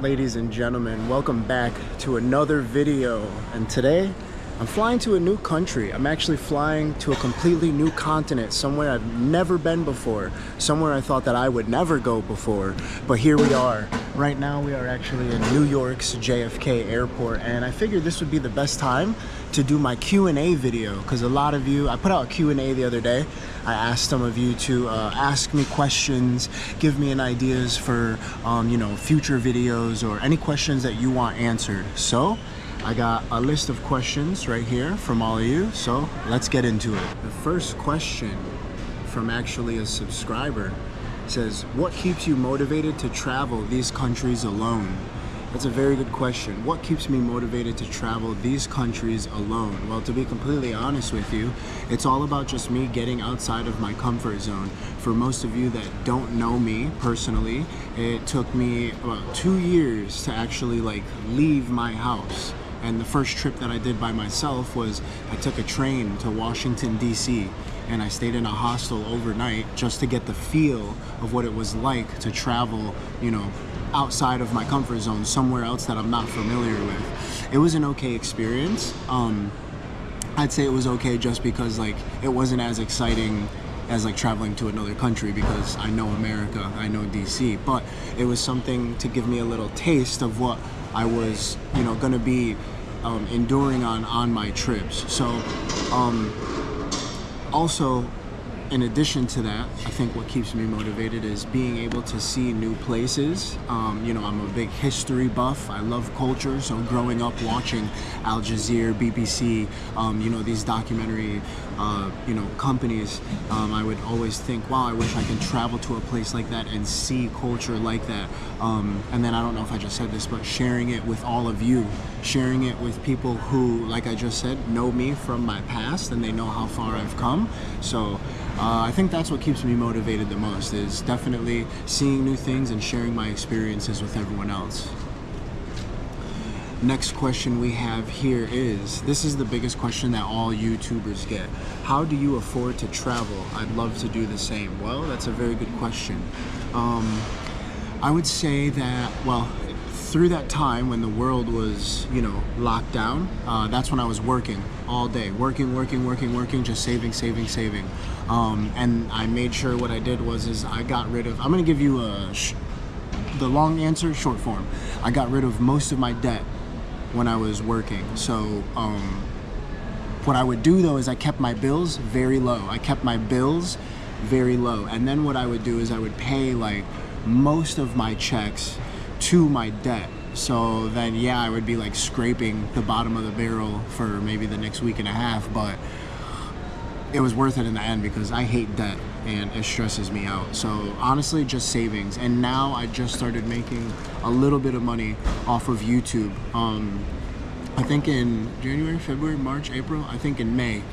Ladies and gentlemen, welcome back to another video. And today I'm flying to a new country. I'm actually flying to a completely new continent, somewhere I've never been before, somewhere I thought that I would never go before, but here we are. Right now we are actually in New York's JFK airport, and I figured this would be the best time to do my Q&A video, because a lot of you, I put out a Q&A the other day. I asked some of you to ask me questions, give me an ideas for future videos or any questions that you want answered. So I got a list of questions right here from all of you, so let's get into it. The first question from actually a subscriber says, what keeps you motivated to travel these countries alone? That's a very good question. What keeps me motivated to travel these countries alone? Well, to be completely honest with you, it's all about just me getting outside of my comfort zone. For most of you that don't know me personally, it took me about 2 years to actually leave my house. And the first trip that I did by myself was I took a train to Washington, D.C. and I stayed in a hostel overnight just to get the feel of what it was like to travel, outside of my comfort zone, somewhere else that I'm not familiar with. It was an okay experience. I'd say it was okay just because it wasn't as exciting as traveling to another country, because I know America, I know DC, but it was something to give me a little taste of what I was, gonna be enduring on my trips. So also, in addition to that, I think what keeps me motivated is being able to see new places. I'm a big history buff. I love culture, so growing up watching Al Jazeera, BBC, these documentary, companies, I would always think, wow, I wish I could travel to a place like that and see culture like that. And then I don't know if I just said this, but sharing it with all of you, sharing it with people who, like I just said, know me from my past and they know how far I've come. So I think that's what keeps me motivated the most, is definitely seeing new things and sharing my experiences with everyone else. Next question we have here is, this is the biggest question that all YouTubers get. How do you afford to travel? I'd love to do the same. Well, that's a very good question. I would say that, well, through that time when the world was, locked down, that's when I was working all day. Working, just saving. And I made sure what I did was I got rid of, I'm going to give you the long answer, short form. I got rid of most of my debt when I was working. So what I would do though is I kept my bills very low. And then what I would do is I would pay most of my checks to my debt. So then, yeah, I would be scraping the bottom of the barrel for maybe the next week and a half, but it was worth it in the end because I hate debt and it stresses me out. So honestly, just savings. And now I just started making a little bit of money off of YouTube. I think in January, February, March, April, I think in May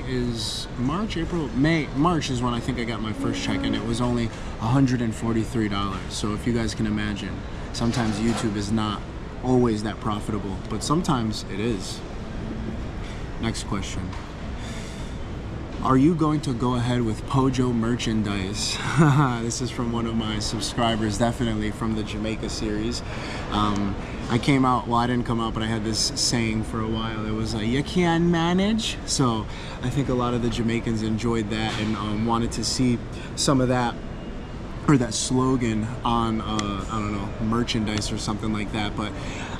is March is when I think I got my first check, and it was only $143. So if you guys can imagine, sometimes YouTube is not always that profitable, but sometimes it is. Next question. Are you going to go ahead with Pojo merchandise? This is from one of my subscribers, definitely from the Jamaica series. I came out, well, I didn't come out, but I had this saying for a while. It was you can manage. So I think a lot of the Jamaicans enjoyed that and wanted to see some of that, or that slogan on, I don't know, merchandise or something like that. But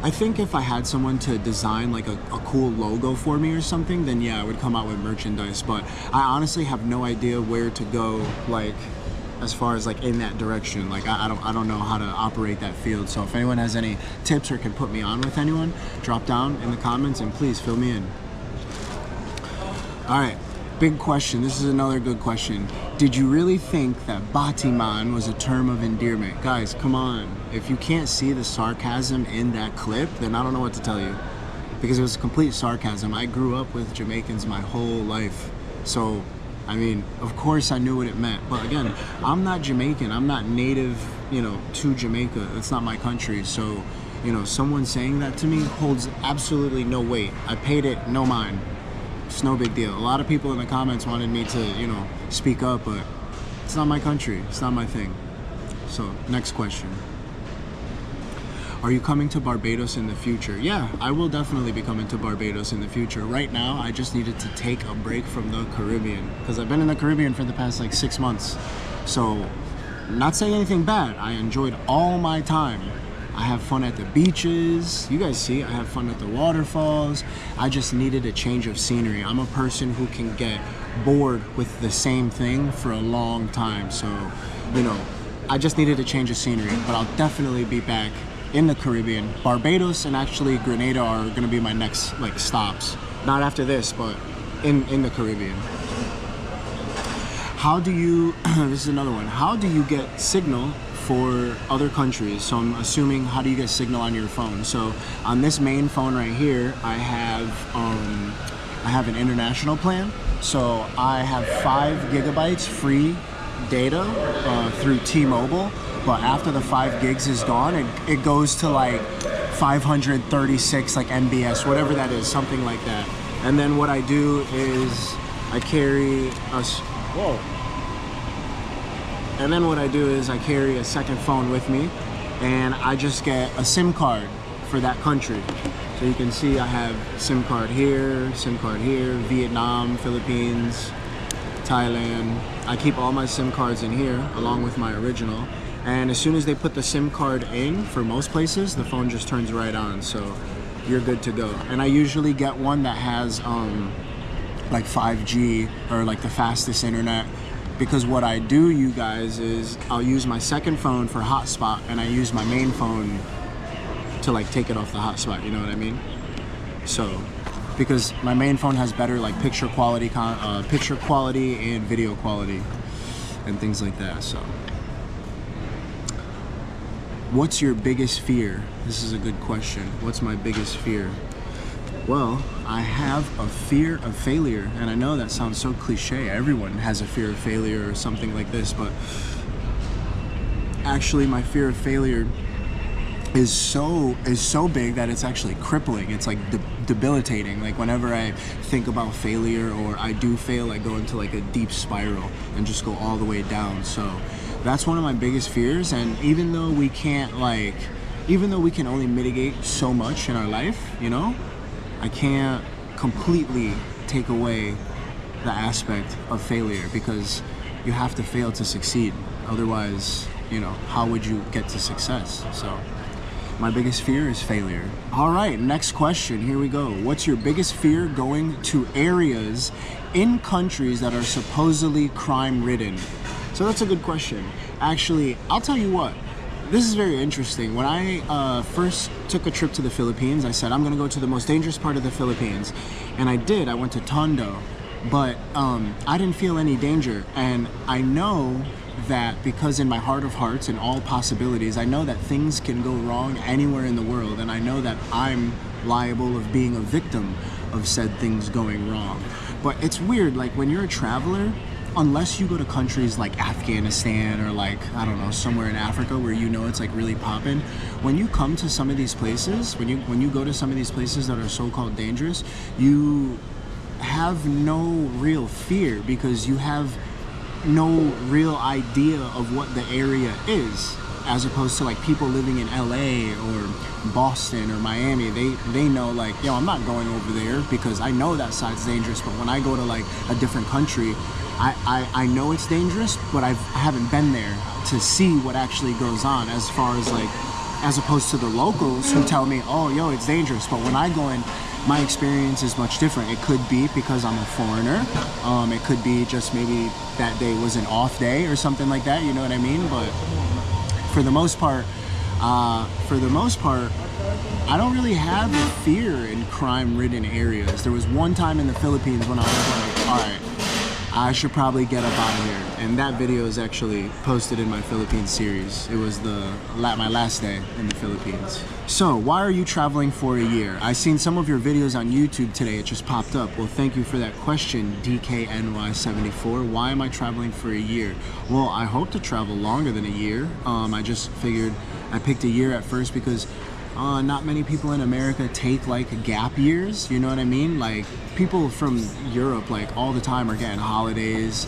I think if I had someone to design a cool logo for me or something, then yeah, I would come out with merchandise. But I honestly have no idea where to go, as far as in that direction. I don't know how to operate that field. So if anyone has any tips or can put me on with anyone, drop down in the comments and please fill me in. All right, big question. This is another good question. Did you really think that Batiman was a term of endearment? Guys, come on. If you can't see the sarcasm in that clip, then I don't know what to tell you, because it was complete sarcasm. I grew up with Jamaicans my whole life, so I mean, of course I knew what it meant. But again, I'm not Jamaican. I'm not native, to Jamaica. It's not my country. So, someone saying that to me holds absolutely no weight. I paid it, no mind. It's no big deal. A lot of people in the comments wanted me to, speak up, but it's not my country. It's not my thing. So, next question. Are you coming to Barbados in the future? Yeah, I will definitely be coming to Barbados in the future. Right now, I just needed to take a break from the Caribbean because I've been in the Caribbean for the past like 6 months. So, not saying anything bad. I enjoyed all my time. I have fun at the beaches. You guys see, I have fun at the waterfalls. I just needed a change of scenery. I'm a person who can get bored with the same thing for a long time. So, you know, I just needed a change of scenery, but I'll definitely be back in the Caribbean. Barbados and actually Grenada are gonna be my next like stops. Not after this, but in the Caribbean. How do you, this is another one, how do you get signal for other countries? So I'm assuming, how do you get signal on your phone? So on this main phone right here, I have an international plan. So I have 5 gigabytes free data through T-Mobile, but after the 5 gigs is gone, it goes to like 536 like MBS, whatever that is, something like that. And then what I do is I carry a second phone with me, and I just get a SIM card for that country. So you can see I have SIM card here, Vietnam, Philippines, Thailand. I keep all my SIM cards in here along with my original. And as soon as they put the SIM card in, for most places, the phone just turns right on. So you're good to go. And I usually get one that has like 5G or like the fastest internet. Because what I do, you guys, is I'll use my second phone for hotspot, and I use my main phone to like take it off the hotspot, you know what I mean? So, because my main phone has better like picture quality and video quality and things like that. So, what's your biggest fear? This is a good question. What's my biggest fear? Well, I have a fear of failure, and I know that sounds so cliche. Everyone has a fear of failure or something like this, but actually my fear of failure is so big that it's actually crippling. It's like debilitating. Like whenever I think about failure or I do fail, I go into like a deep spiral and just go all the way down. So that's one of my biggest fears. And even though we can only mitigate so much in our life, you know, I can't completely take away the aspect of failure, because you have to fail to succeed. Otherwise, you know, how would you get to success? So my biggest fear is failure. All right, next question. Here we go. What's your biggest fear going to areas in countries that are supposedly crime-ridden? So that's a good question. Actually, I'll tell you what. This is very interesting. When I first took a trip to the Philippines, I said, I'm gonna go to the most dangerous part of the Philippines. And I did, I went to Tondo, but I didn't feel any danger. And I know that because in my heart of hearts and all possibilities, I know that things can go wrong anywhere in the world. And I know that I'm liable of being a victim of said things going wrong. But it's weird, like when you're a traveler, unless you go to countries like Afghanistan or like, I don't know, somewhere in Africa where you know it's like really popping, when you come to some of these places, when you go to some of these places that are so-called dangerous, you have no real fear because you have no real idea of what the area is, as opposed to like people living in LA or Boston or Miami. They know like, yo, I'm not going over there because I know that side's dangerous. But when I go to like a different country, I know it's dangerous, but I haven't been there to see what actually goes on, as far as like, as opposed to the locals who tell me, oh, yo, it's dangerous. But when I go in, my experience is much different. It could be because I'm a foreigner. It could be just maybe that day was an off day or something like that, you know what I mean? But for the most part, I don't really have a fear in crime-ridden areas. There was one time in the Philippines when I was like, all right, I should probably get up out of here. And that video is actually posted in my Philippines series. It was my last day in the Philippines. So, why are you traveling for a year? I seen some of your videos on YouTube today. It just popped up. Well, thank you for that question, DKNY74. Why am I traveling for a year? Well, I hope to travel longer than a year. I just figured I picked a year at first because not many people in America take like gap years, you know what I mean? Like people from Europe like all the time are getting holidays.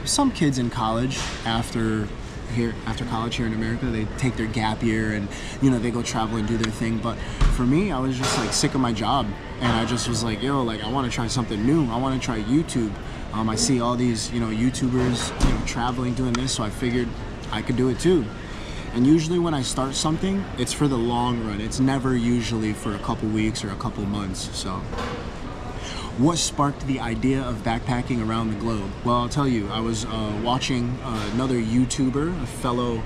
Some kids in college after here after college here in America. They take their gap year and, you know, they go travel and do their thing. But for me, I was just like sick of my job, and I just was like, yo, like I want to try something new. I want to try YouTube. I see all these, you know, YouTubers, you know, traveling, doing this, so I figured I could do it too. And usually when I start something, it's for the long run. It's never usually for a couple weeks or a couple months. So what sparked the idea of backpacking around the globe? Well, I'll tell you, I was watching another YouTuber, a fellow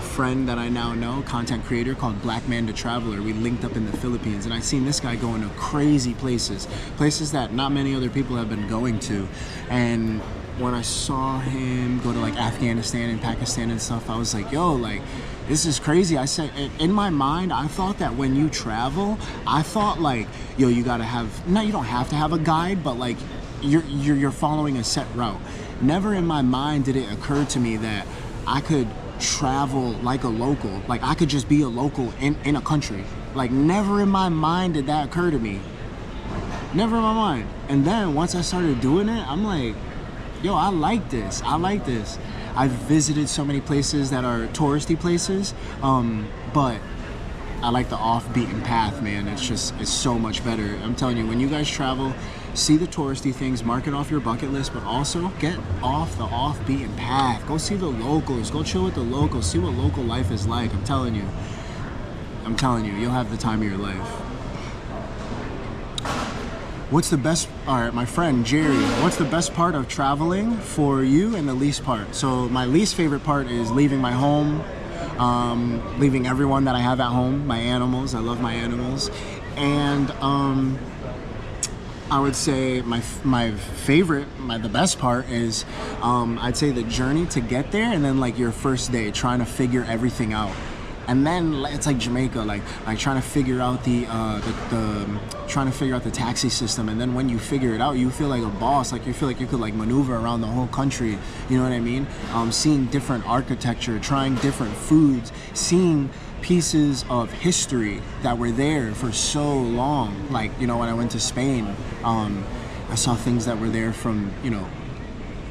friend that I now know, content creator called Black Man to Traveler. We linked up in the Philippines, and I seen this guy going to crazy places that not many other people have been going to. And when I saw him go to like Afghanistan and Pakistan and stuff, I was like, yo, like, this is crazy. I said, in my mind, I thought that when you travel, I thought like, yo, you gotta have, no, you don't have to have a guide, but like you're following a set route. Never in my mind did it occur to me that I could travel like a local, like I could just be a local in a country. Like never in my mind did that occur to me. Never in my mind. And then once I started doing it, I'm like, yo, I like this. I like this. I've visited so many places that are touristy places, but I like the off-beaten path, man. It's so much better. I'm telling you, when you guys travel, see the touristy things, mark it off your bucket list, but also get off the off-beaten path. Go see the locals. Go chill with the locals. See what local life is like. I'm telling you, you'll have the time of your life. What's the best, all right, my friend Jerry, what's the best part of traveling for you and the least part? So my least favorite part is leaving my home, leaving everyone that I have at home, my animals. I love my animals. And I would say my favorite, the best part is, I'd say the journey to get there, and then like your first day trying to figure everything out. And then it's like Jamaica, like trying to figure out trying to figure out the taxi system. And then when you figure it out, you feel like a boss. Like you feel like you could like maneuver around the whole country. You know what I mean? Seeing different architecture, trying different foods, seeing pieces of history that were there for so long. Like, you know, when I went to Spain, I saw things that were there from, you know,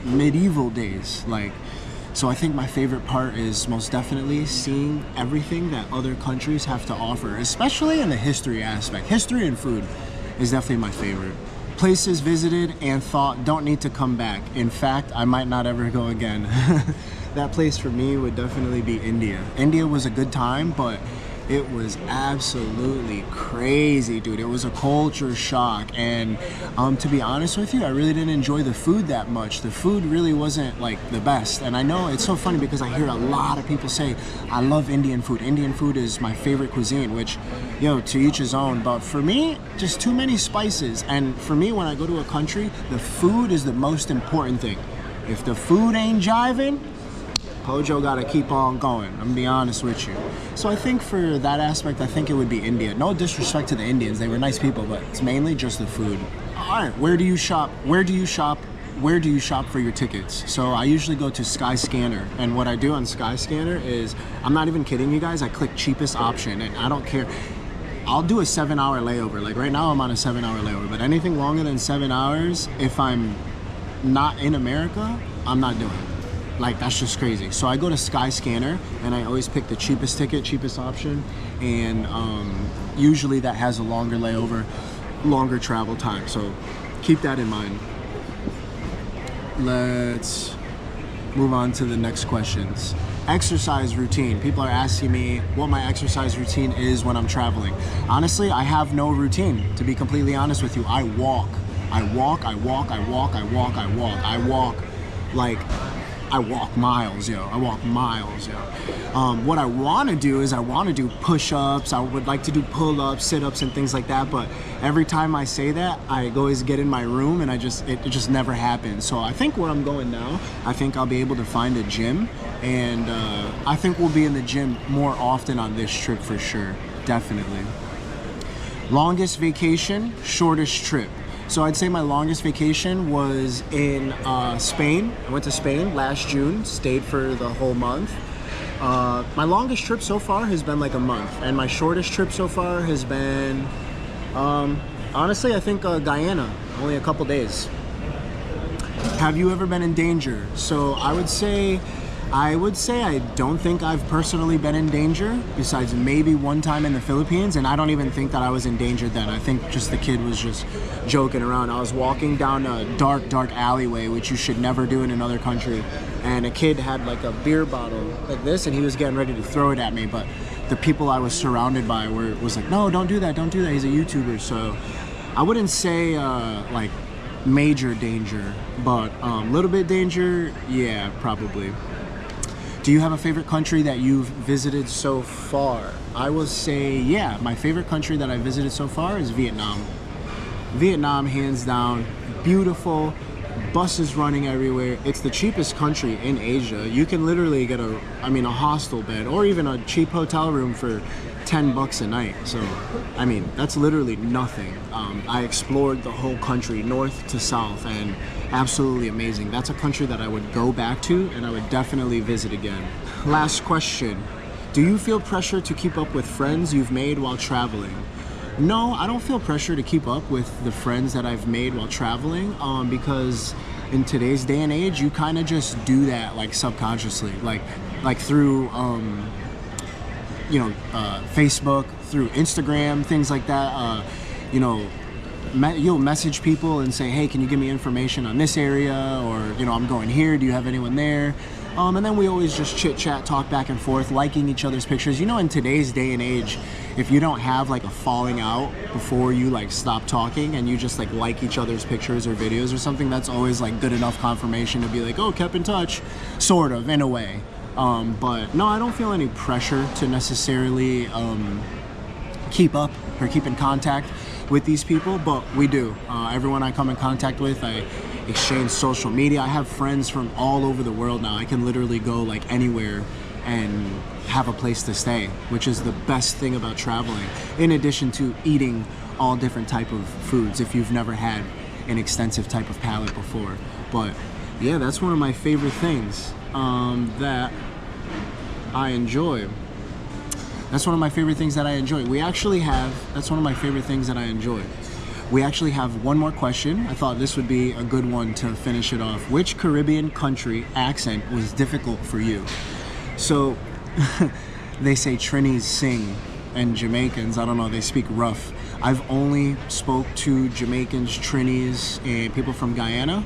medieval days. Like, so I think my favorite part is most definitely seeing everything that other countries have to offer, especially in the history aspect. History and food is definitely my favorite. Places visited and thought don't need to come back. In fact, I might not ever go again. That place for me would definitely be India. India was a good time, but it was absolutely crazy, dude. It was a culture shock, and to be honest with you, I really didn't enjoy the food that much. The food really wasn't like the best, and I know it's so funny because I hear a lot of people say, I love Indian food. Indian food is my favorite cuisine, which, yo, to each his own, but for me, just too many spices. And for me, when I go to a country, the food is the most important thing. If the food ain't jiving, Pojo gotta keep on going. I'm gonna be honest with you. So I think for that aspect, I think it would be India. No disrespect to the Indians, they were nice people, but it's mainly just the food. All right, where do you shop? Where do you shop for your tickets? So I usually go to Skyscanner, and what I do on Skyscanner is, I'm not even kidding you guys, I click cheapest option, and I don't care. I'll do a 7-hour layover. Like right now I'm on a 7-hour layover, but anything longer than 7 hours, if I'm not in America, I'm not doing it. Like, that's just crazy. So I go to Skyscanner, and I always pick the cheapest ticket, cheapest option, and usually that has a longer layover, longer travel time. So keep that in mind. Let's move on to the next questions. Exercise routine. People are asking me what my exercise routine is when I'm traveling. Honestly, I have no routine, to be completely honest with you. I walk miles, yo. What I want to do is I want to do push-ups. I would like to do pull-ups, sit-ups, and things like that. But every time I say that, I always get in my room, and it just never happens. So I think where I'm going now, I think I'll be able to find a gym, and I think we'll be in the gym more often on this trip for sure, definitely. Longest vacation, shortest trip. So I'd say my longest vacation was in Spain. I went to Spain last June, stayed for the whole month. My longest trip so far has been like a month, and my shortest trip so far has been, honestly, I think Guyana, only a couple days. Have you ever been in danger? So I would say I would say I don't think I've personally been in danger, besides maybe one time in the Philippines, and I don't even think that I was in danger then. I think just the kid was just joking around. I was walking down a dark alleyway, which you should never do in another country, and a kid had like a beer bottle like this, and he was getting ready to throw it at me, but the people I was surrounded by was like, no, don't do that, he's a YouTuber. So I wouldn't say like major danger, but little bit danger, yeah, probably. Do you have a favorite country that you've visited so far? I will say, yeah, my favorite country that I visited so far is Vietnam. Vietnam, hands down, beautiful, buses running everywhere. It's the cheapest country in Asia. You can literally get a hostel bed or even a cheap hotel room for $10 a night. So, I mean, that's literally nothing. I explored the whole country, north to south, and absolutely amazing. That's a country that I would go back to and I would definitely visit again. Last question. Do you feel pressure to keep up with friends you've made while traveling? No, I don't feel pressure to keep up with the friends that I've made while traveling, because in today's day and age, you kind of just do that like subconsciously, like through Facebook, through Instagram, things like that. You'll message people and say, hey, can you give me information on this area, or I'm going here, do you have anyone there? And then we always just chit chat, talk back and forth, liking each other's pictures. In today's day and age, if you don't have like a falling out before you like stop talking and you just like each other's pictures or videos or something, that's always like good enough confirmation to be like, oh, kept in touch, sort of, in a way. But no, I don't feel any pressure to necessarily keep up or keep in contact with these people, but we do. Everyone I come in contact with, I exchange social media. I have friends from all over the world now. I can literally go like anywhere and have a place to stay, which is the best thing about traveling, in addition to eating all different type of foods if you've never had an extensive type of palate before. But yeah, that's one of my favorite things that I enjoy. That's one of my favorite things that I enjoy. That's one of my favorite things that I enjoy. We actually have one more question. I thought this would be a good one to finish it off. Which Caribbean country accent was difficult for you? So, they say Trinis sing, and Jamaicans, I don't know, they speak rough. I've only spoke to Jamaicans, Trinis, and people from Guyana.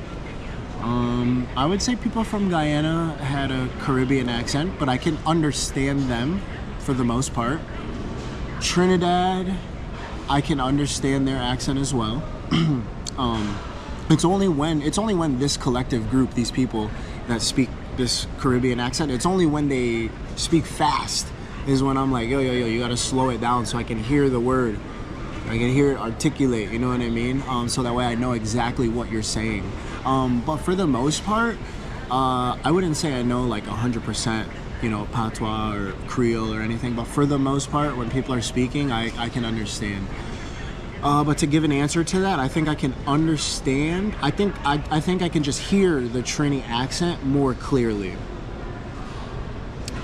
I would say people from Guyana had a Caribbean accent, but I can understand them for the most part. Trinidad, I can understand their accent as well. It's only when this collective group, these people that speak this Caribbean accent, it's only when they speak fast is when I'm like, yo, you gotta slow it down so I can hear the word. I can hear it articulate, you know what I mean? So that way I know exactly what you're saying. But for the most part, I wouldn't say I know like 100%, patois or Creole or anything, but for the most part, when people are speaking, I can understand. But to give an answer to that, I think I can understand. I think I can just hear the Trini accent more clearly,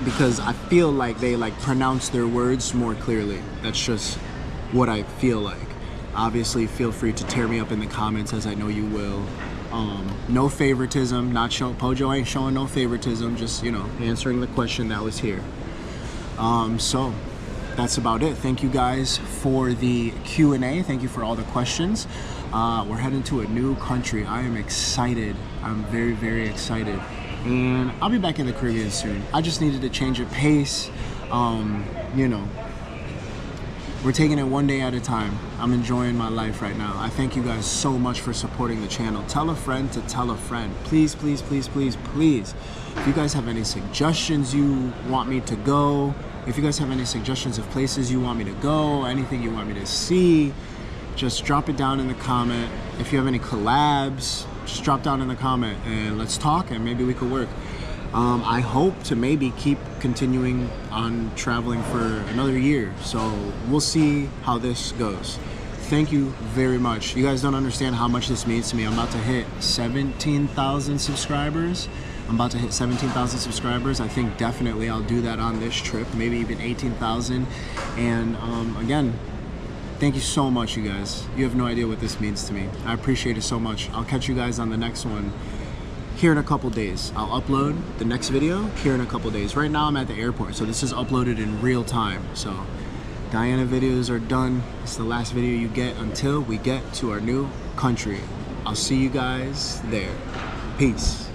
because I feel like they like pronounce their words more clearly. That's just what I feel like. Obviously, feel free to tear me up in the comments, as I know you will. No favoritism, Pojo ain't showing no favoritism, just, answering the question that was here. So that's about it. Thank you guys for the Q&A. Thank you for all the questions. We're heading to a new country. I am excited. I'm very, very excited. And I'll be back in the Caribbean soon. I just needed to change of pace. We're taking it one day at a time. I'm enjoying my life right now. I thank you guys so much for supporting the channel. Tell a friend to tell a friend. Please, please, please, please, please. If you guys have any suggestions you want me to go, if you guys have any suggestions of places you want me to go, anything you want me to see, just drop it down in the comment. If you have any collabs, just drop down in the comment and let's talk, and maybe we could work. I hope to maybe keep continuing on traveling for another year, so we'll see how this goes. Thank you very much. You guys don't understand how much this means to me. I'm about to hit 17,000 subscribers. I think definitely I'll do that on this trip, maybe even 18,000. And again, thank you so much, you guys. You have no idea what this means to me. I appreciate it so much. I'll catch you guys on the next one. here in a couple days. I'll upload the next video here in a couple days. Right now I'm at the airport, so this is uploaded in real time. So Guyana videos are done. It's the last video you get until we get to our new country. I'll see you guys there. Peace.